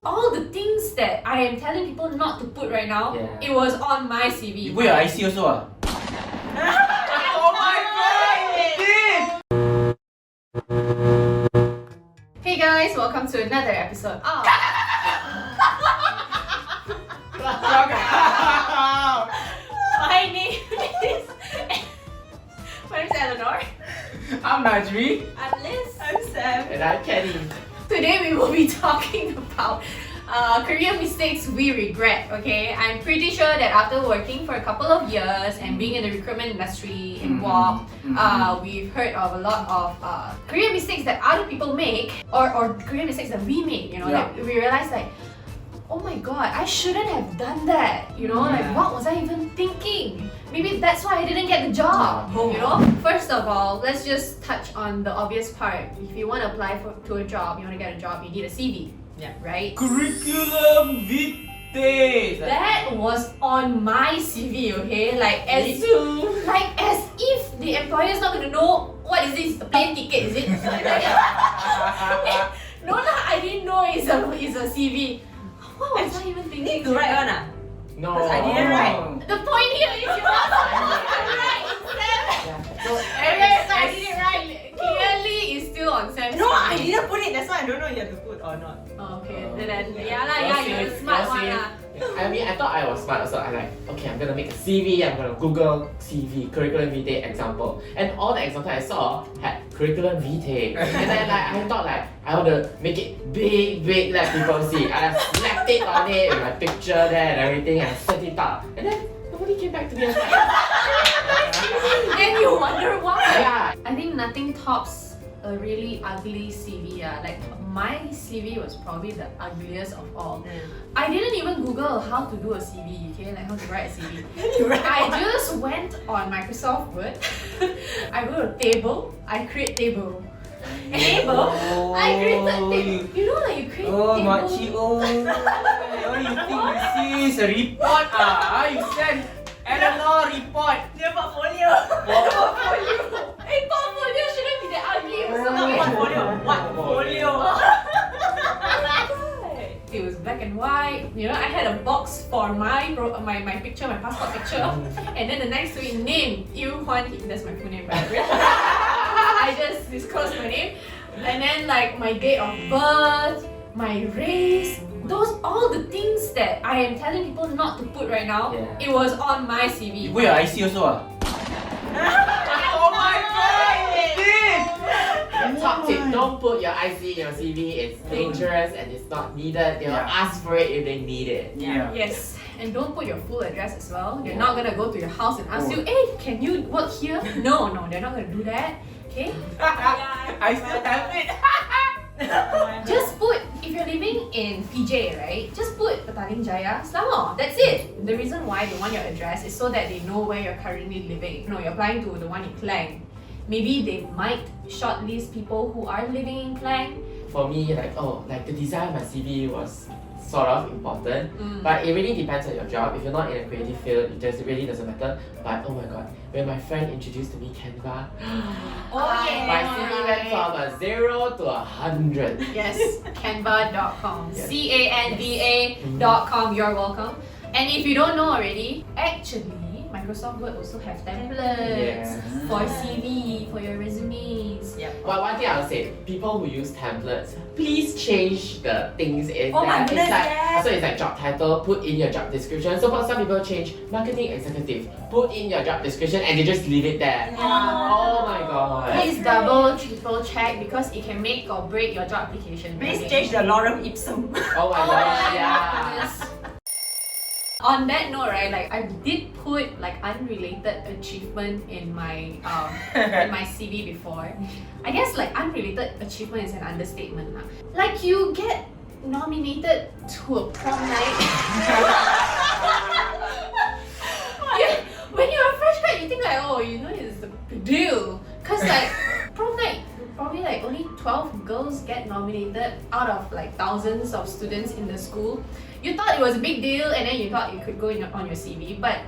All the things that I am telling people not to put right now, it was on my CV. You put your IC also ah? Oh my god! Hey guys, welcome to another episode of ClockOut! My name is Eleanor. I'm Najri. I'm Liz. I'm Sam. And I'm Kenny. Today we will be talking about career mistakes we regret, okay? I'm pretty sure that after working for a couple of years and being in the recruitment industry in WOP, we've heard of a lot of career mistakes that other people make or career mistakes that we made, you know, that we realize like, oh my god, I shouldn't have done that, you know, like what was I even thinking? Maybe that's why I didn't get the job, you know? First of all, let's just touch on the obvious part. If you want to apply to a job, you want to get a job, you need a CV, right? Curriculum vitae! That was on my CV, okay? Like as if the employer is not gonna know what is this, a plane ticket, is it? No lah, I didn't know it's a CV. What was I even thinking? Need to write one ah? No. Because I didn't write. The point here is you must write instead. Yes, I didn't write. Clearly, it's still on Sam's. No, I didn't put it. That's why I don't know you have to put or not. Okay, then you're the smart one lah. I mean, I thought I was smart, so I'm like, okay, I'm gonna make a CV, I'm gonna Google CV, curriculum vitae example. And all the examples I saw had curriculum vitae. And then I thought I want to make it big, let people see. And I slapped it on it with my picture there and everything, and I sent it out. And then nobody came back to me. And you wonder why. Yeah. I think nothing tops a really ugly CV. Like my CV was probably the ugliest of all. I didn't even Google how to do a CV, okay? Like how to write a CV. I just went on Microsoft Word. I wrote a table. I create table. Table. I created table. You know, like you create Oh, table. makcik, oh. Oh, you think this is a report ah? You send Eleanor report. Dia portfolio. Portfolio shouldn't be that ugly. It was so Not weird. portfolio. What portfolio? It was black and white. You know, I had a box for my picture, my passport picture, and then the next to it, name Yu Huan. That's my full name, by the way. I just disclosed my name, and then like my date of birth, my race. Those all the things that I am telling people not to put right now. It was on my CV. You put your IC also ah? Oh my god! You did! Top tip, don't put your IC in your CV, it's dangerous and it's not needed. They'll ask for it if they need it. Yes, and don't put your full address as well. They're not gonna go to your house and ask you, hey, can you work here? No, they're not gonna do that. Okay? I still have it. Just put, if you're living in PJ, right? Just put Petaling Jaya, Selangor. That's it. The reason why they want your address is so that they know where you're currently living. No, you're applying to the one in Klang. Maybe they might shortlist people who are living in Klang. For me, the design of my CV was sort of important, but it really depends on your job. If you're not in a creative field, it really doesn't matter. But oh my god, when my friend introduced to me Canva, my CV went from a 0 to 100. Yes, canva.com. Yes. CANVA.com. You're welcome. And if you don't know already, actually, Microsoft Word also have templates for CV, for your resumes. Well, one thing I'll say, people who use templates, please change the things in Oh there. my goodness, So it's like job title, put in your job description. So some people change marketing executive, put in your job description and they just leave it there. Oh my god. Please double, triple check because it can make or break your job application. Please change the lorem ipsum. Oh my gosh, yeah. Goodness. On that note, right, like I did put like unrelated achievement in my in my CV before. I guess like unrelated achievement is an understatement lah. Like you get nominated to a prom night. When you're a fresh grad, you think like, oh, you know, it's a big deal. Cause like prom night, probably like only 12 girls get nominated out of like thousands of students in the school. You thought it was a big deal and then you thought you could go on your CV, but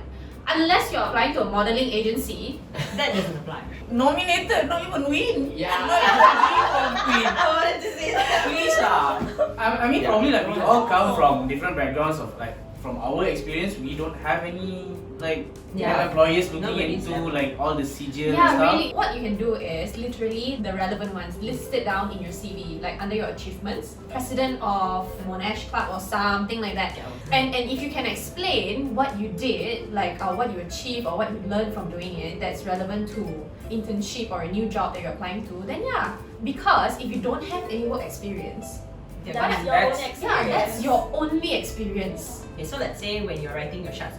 Unless you're applying to a modeling agency. That doesn't apply. Nominated, not even win. Yeah. Not even win. I wanted to say that. Please lah. I mean, probably like we all come from different backgrounds of like from our experience, we don't have any like employers looking Nobody's into like all the CJ and Yeah, stuff. really. What you can do is literally the relevant ones. List it down in your CV, like under your achievements. President of Monash Club or something like that. And if you can explain what you did, like what you achieved or what you learned from doing it, that's relevant to internship or a new job that you're applying to, then yeah. Because if you don't have any work experience, That's your own That's- experience. that's your only experience. Okay, so let's say when you're writing your short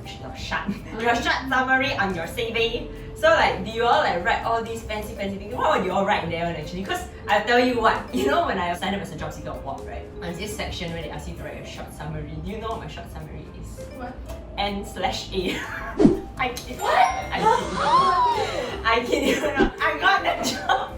summary on your CV, so like do you all like write all these fancy things? What would you all write there on actually? Because I'll tell you what, you know when I signed up as a job seeker award, right? There's this section where they ask you to write a short summary. Do you know what my short summary is? What? N/A. I kid. I kid you not. I got that job.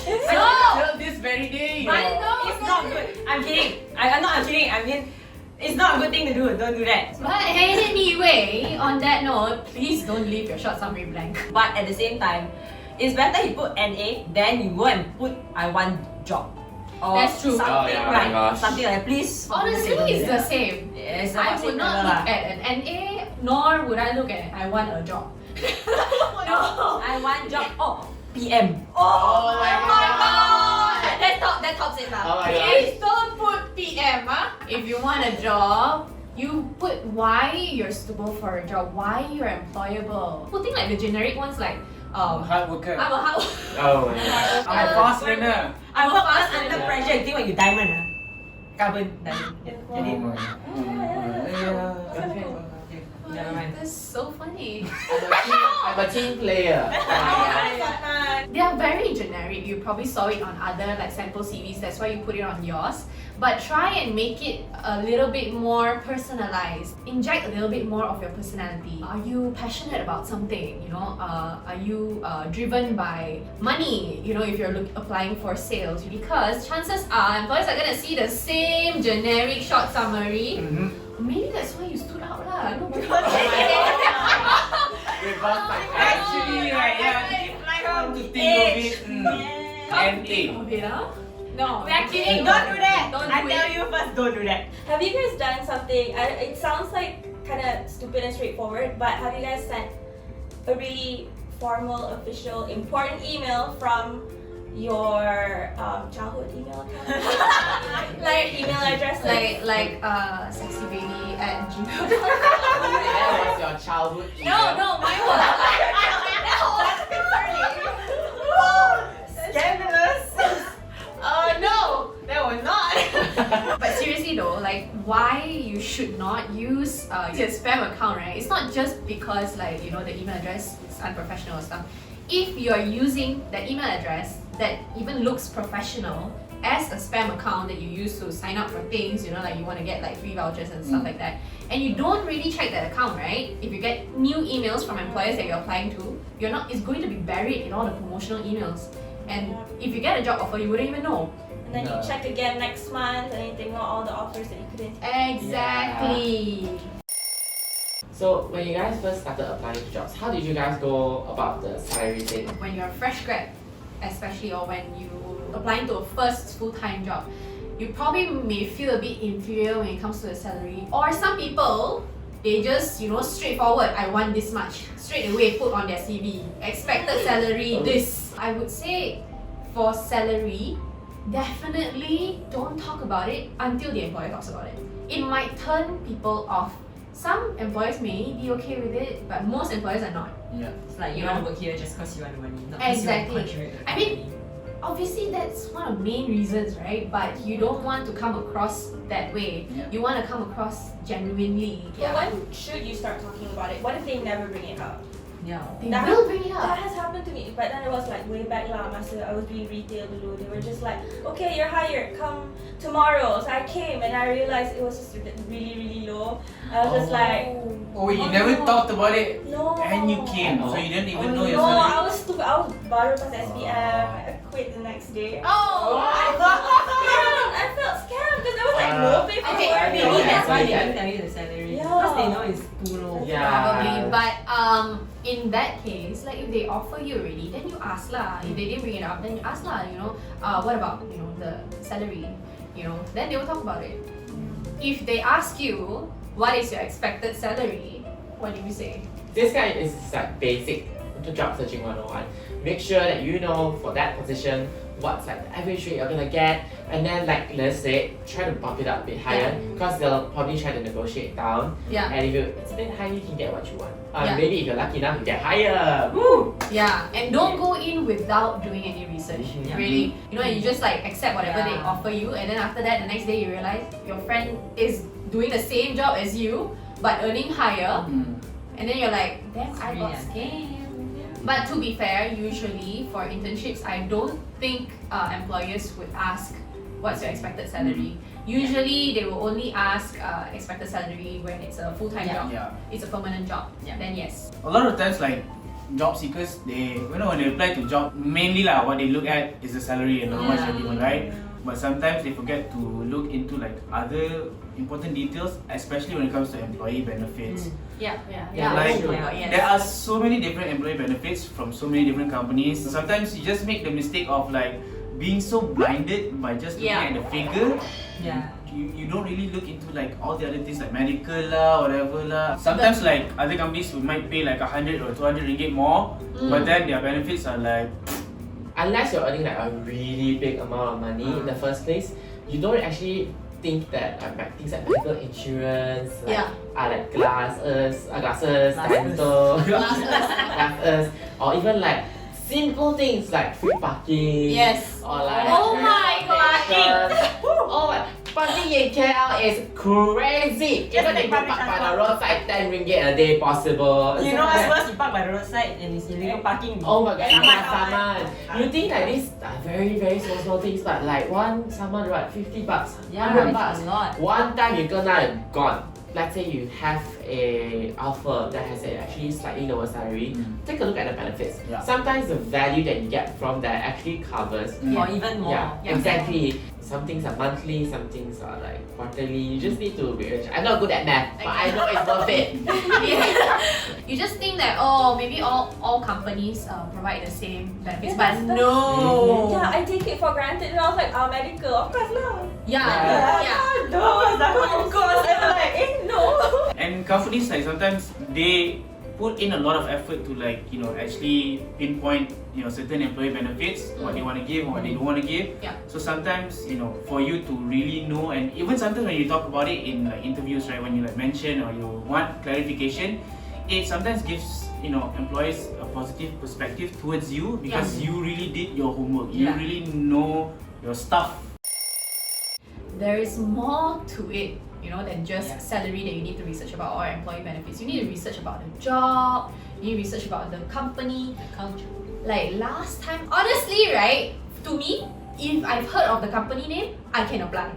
Till this very day. But no, It's not good. I'm kidding. I'm kidding. I mean, it's not a good thing to do. Don't do that. But anyway, on that note, please don't leave your short summary blank. But at the same time, it's better you put NA than you go and put I want job. Or That's true. Something Oh, yeah, oh my like gosh. something like please. Honestly, don't do it's the that. same. Yeah, it's I about would same not level look lah. at an NA, nor would I look at I want a job. No. I want job. Oh, PM. Oh my god. That tops it Oh now. my Please don't put PM, huh? If you want a job, you put why you're suitable for a job, why you're employable. Putting like the generic ones like Hard worker. I'm a hard Oh my god. I'm a fast learner. I I'm work fast under learner. pressure. You think what you diamond ah? Carbon diamond. Jadi. Never mind. That's so funny. I'm a team player. They are very generic. You probably saw it on other like sample CVs. That's why you put it on yours. But try and make it a little bit more personalized. Inject a little bit more of your personality. Are you passionate about something? You know, are you driven by money? You know, if you're applying for sales, because chances are employers are gonna see the same generic short summary. Maybe that's why you stood out lah. Nobody. Reverse psychology. Actually, right, yeah. Come to think of it, NA. Of it, huh? No, We are kidding. Don't do that. Don't I do tell it. you first. Don't do that. Have you guys done something? It sounds like kind of stupid and straightforward, but have you guys sent a really formal, official, important email from your childhood email account? Like email address? like sexybaby@gmail.com. That was your childhood email. No, mine was Scandalous. no, that was not. But seriously though, like why you should not use your spam account, right? It's not just because like you know the email address is unprofessional or stuff. If you're using the email address that even looks professional as a spam account that you use to sign up for things, you know, like you want to get like free vouchers and stuff like that, and you don't really check that account, right? If you get new emails from employers that you're applying to, it's going to be buried in all the promotional emails. And if you get a job offer, you wouldn't even know. And then you check again next month and you think about all the offers that you couldn't. Exactly. So when you guys first started applying to jobs, how did you guys go about the salary thing? When you're a fresh grad, especially, or when you applying to a first full-time job, you probably may feel a bit inferior when it comes to the salary. Or some people, they just, you know, straightforward, I want this much. Straight away put on their CV. Expected salary, this. I would say for salary, definitely don't talk about it until the employer talks about it. It might turn people off. Some employers may be okay with it, but most employers are not. Yeah. It's like you Yeah. want to work here just because you want the money, not because Exactly. you want to contribute to the I mean, company. obviously that's one of the main reasons, right? But you don't want to come across that way. Yeah. You want to come across genuinely. But when should you start talking about it? What if they never bring it up? Yeah. They That- will bring it That up. has happened to me, but then it was like way back lah, masa I was doing retail dulu. They were just like, okay, you're hired, come tomorrow. So I came and I realized it was just really, really low. I was just like, Oh wait, you Oh, never no. talked about it no. and you came, so you didn't even know your No, salary. I was stupid. I was baru pas SPM. I quit the next day. Oh! I felt scammed because there was like no paperwork. Okay, Maybe that's why they Yeah. didn't tell you the salary. Yeah. Because they know it's Yeah. Probably, but in that case, like if they offer you already, then you ask lah. If they didn't bring it up, then you ask lah. What about the salary? Then they will talk about it. If they ask you what is your expected salary, what do you say? This guy is like basic to job searching 101. Make sure that you know for that position what's like the average rate you're gonna get, and then like let's say try to bump it up a bit higher because they'll probably try to negotiate down. Yeah. And if it's a bit higher, you can get what you want. Yeah. Maybe if you're lucky enough, you get higher. Woo! Yeah, and don't go in without doing any research. Mhm. Really, and you just like accept whatever they offer you, and then after that, the next day you realize your friend is doing the same job as you but earning higher, and then you're like, damn, I got scammed. But to be fair, usually for internships, I don't think employers would ask what's your expected salary. Usually they will only ask expected salary when it's a full-time job. Yeah. It's a permanent job. Then yes. A lot of times, like job seekers, they when they apply to job, mainly what they look at is the salary and how much they're given, right? But sometimes they forget to look into like other important details, especially when it comes to employee benefits. Yeah. Like, Oh my God, yes. there are so many different employee benefits from so many different companies. Sometimes you just make the mistake of like being so blinded by just looking at the figure. Yeah. You don't really look into like all the other things like medical lah, whatever lah. Sometimes like other companies might pay like 100 or 200 ringgit more, but then their benefits are like. Unless you're earning like a really big amount of money in the first place, you don't actually think that like things like medical insurance, like glasses, dental, glasses, or even like simple things like free parking. Yes. Or like Oh my God. Oh my, parking in KL is crazy. Even if you park by the roadside, 10 ringgit a day possible. You know, as well as you park by the roadside and it's illegal parking. Oh my god, Saman. you think like these are very very small things, but like one saman, right, 50 bucks, Yeah, 100 it's bucks. a lot. One time you kena gone. Let's say you have a offer that has a actually slightly lower salary. Take a look at the benefits. Yeah. Sometimes the value that you get from that actually covers. Or even more. Yeah, exactly. Some things are monthly, some things are like quarterly. You just need to rearrange. I'm not good at math, but I know it's worth it. You just think that maybe all companies provide the same benefits, but that's- no. Yeah, I take it for granted. And I was like, medical, of course lah. Yeah. Of course. I'm like, no. And companies like sometimes they put in a lot of effort to like actually pinpoint certain employee benefits, what they want to give, what they don't want to give. Yeah. So sometimes for you to really know, and even sometimes when you talk about it in like interviews, right, when you like mention or you want clarification, it sometimes gives employees a positive perspective towards you because you really did your homework. You really know your stuff. There is more to it, than just salary that you need to research about or employee benefits. You need to research about the job, you need to research about the company, the culture. Like last time, honestly, right, to me, if I've heard of the company name, I can apply.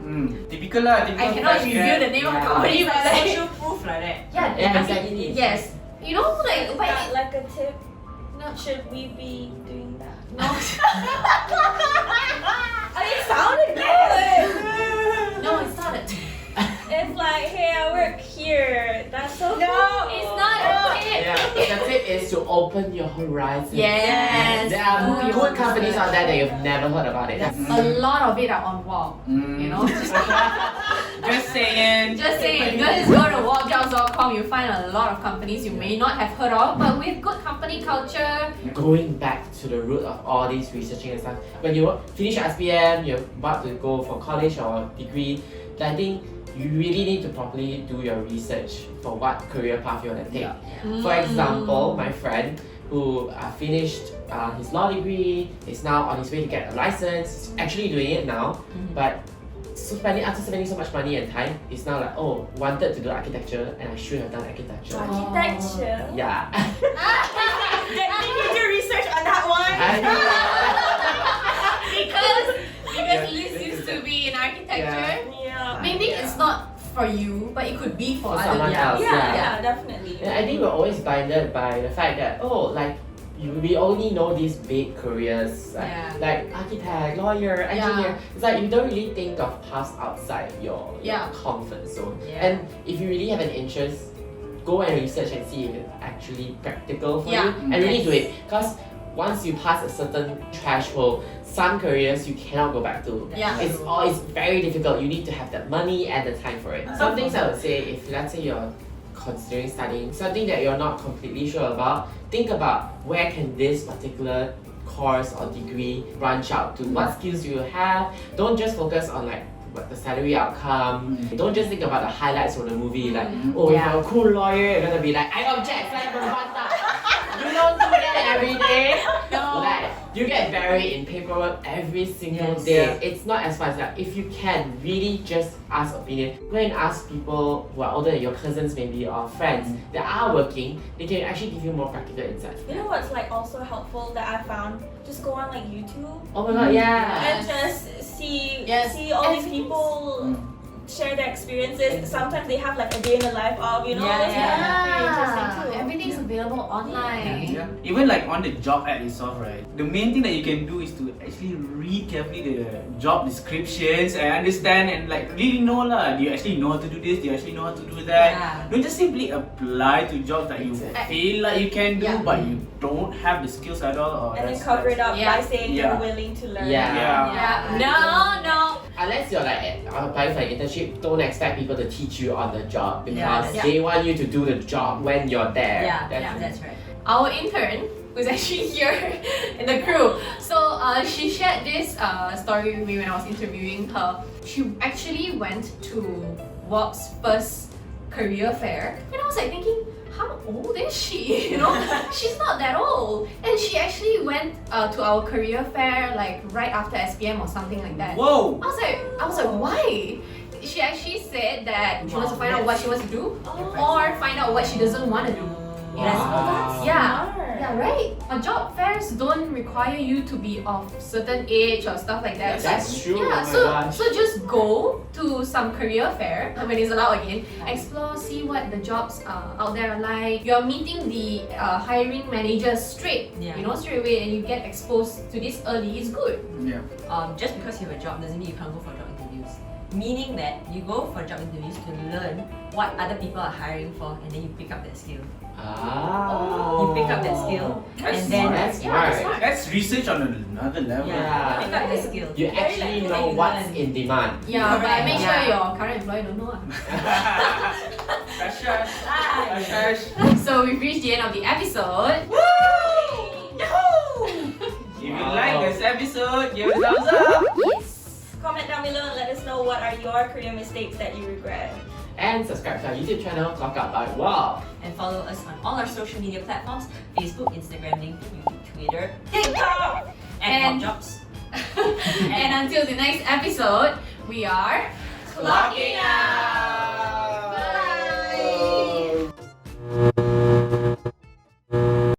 Typical lah. I cannot reveal the name of the company, but like, Social proof like that. yeah, exactly. Yes. Like, but Like a tip. no, Should we be doing that? no, It sounded good. no, it's not a It's like, hey, I work here. That's so No. cool. It's not a tip. Yeah, the tip is to open your horizon. Yes. There are Oh, your good companies research. out there that you've never heard about it. A lot of it are on Walk. Just saying. Just saying, just go to walkjobs.com, you find a lot of companies you may not have heard of, but with good company culture. Going back to the root of all this researching and stuff, when you finish your SPM, you're about to go for college or degree, I think you really need to properly do your research for what career path you want to take. For example, my friend who finished his law degree is now on his way to get a license, he's actually doing it now, but after spending so much money and time, it's now like, wanted to do architecture and I should have done architecture. Architecture. Yeah. Did you do research on that one? because Liz used to be in architecture. Yeah. Maybe it's not for you, but it could be for For other someone people. else. Yeah, definitely. And I think we're always blinded by the fact that we only know these big careers like architect, lawyer, engineer. It's like you don't really think of paths outside your comfort zone. Yeah. And if you really have an interest, go and research and see if it's actually practical for Yeah. you and really do it. Because once you pass a certain threshold, some careers you cannot go back to. Yeah. It's very difficult. You need to have the money and the time for it. Some things I would say, if let's say you're considering studying something that you're not completely sure about, think about where can this particular course or degree branch out to. What skills do you have? Don't just focus on like what the salary outcome. Don't just think about the highlights from the movie, like, oh, if you're a cool lawyer, you're gonna be like, I object, saya berbantah. You don't do that every day. No. Like, you get buried in paperwork every single Yes. day. It's not as fun. It's like, if you can really just ask opinion, go and ask people who are older than your cousins maybe or friends that are working, they can actually give you more practical insights. You know what's like also helpful that I found? Just go on like YouTube Oh my god, yeah. and just see Yes. see all these Everything's- people share their experiences. Sometimes they have like a day in the life of, you know, Yeah, it's very interesting too. Everything's available online. Yeah. Even like on the job ad itself, right? The main thing that you can do is to actually read carefully the job descriptions and understand and like really know lah. Do you actually know how to do this? Do you actually know how to do that? Yeah. Don't just simply apply to jobs that you feel like you can do, Yeah. but you don't have the skills at all. Or And then that's- cover it up Yeah. by saying Yeah. you're willing to learn. Yeah. Yeah. No. Unless you're like applying for an internship, don't expect people to teach you on the job because Yeah. they want you to do the job when you're there. That's right. Our intern, who's actually here in the crew, so she shared this story with me when I was interviewing her. She actually went to WAP's first career fair, and I was like thinking, how old is she? You know, she's not that old, and she actually went to our career fair like right after SPM or something like that. Whoa! I was like, why? She actually said that she wants to find out what she wants to do, or find out what she doesn't want to do. Wow. Yeah. Smart. Yeah, right? Job fairs don't require you to be of certain age or stuff like that. That's true. Yeah, Oh my gosh. so just go to some career fair when it's allowed again. Explore, see what the jobs out there are like. You're meeting the hiring managers straight, Yeah. you know, straight away, and you get exposed to this early is good. Yeah. Just because you have a job doesn't mean you can't go for job interviews. Meaning that you go for job interviews to learn what other people are hiring for, and then you pick up that skill. Ah. You pick up that skill, That's and then smart. That's Yeah, smart. that's smart. That's research on another level. Yeah. pick up that skill. You Very actually like know you what's learn. in demand. Yeah, but Correct. make sure Yeah. your current employer don't know. Hush, hush. Ah, Hush, hush. So we've reached the end of the episode. If you like this episode, give it a thumbs up. Comment down below and let us know what are your career mistakes that you regret. And subscribe to our YouTube channel, ClockOut by Wow. And follow us on all our social media platforms: Facebook, Instagram, LinkedIn, YouTube, Twitter, TikTok, and And- jobs. And until the next episode, we are Clocking out.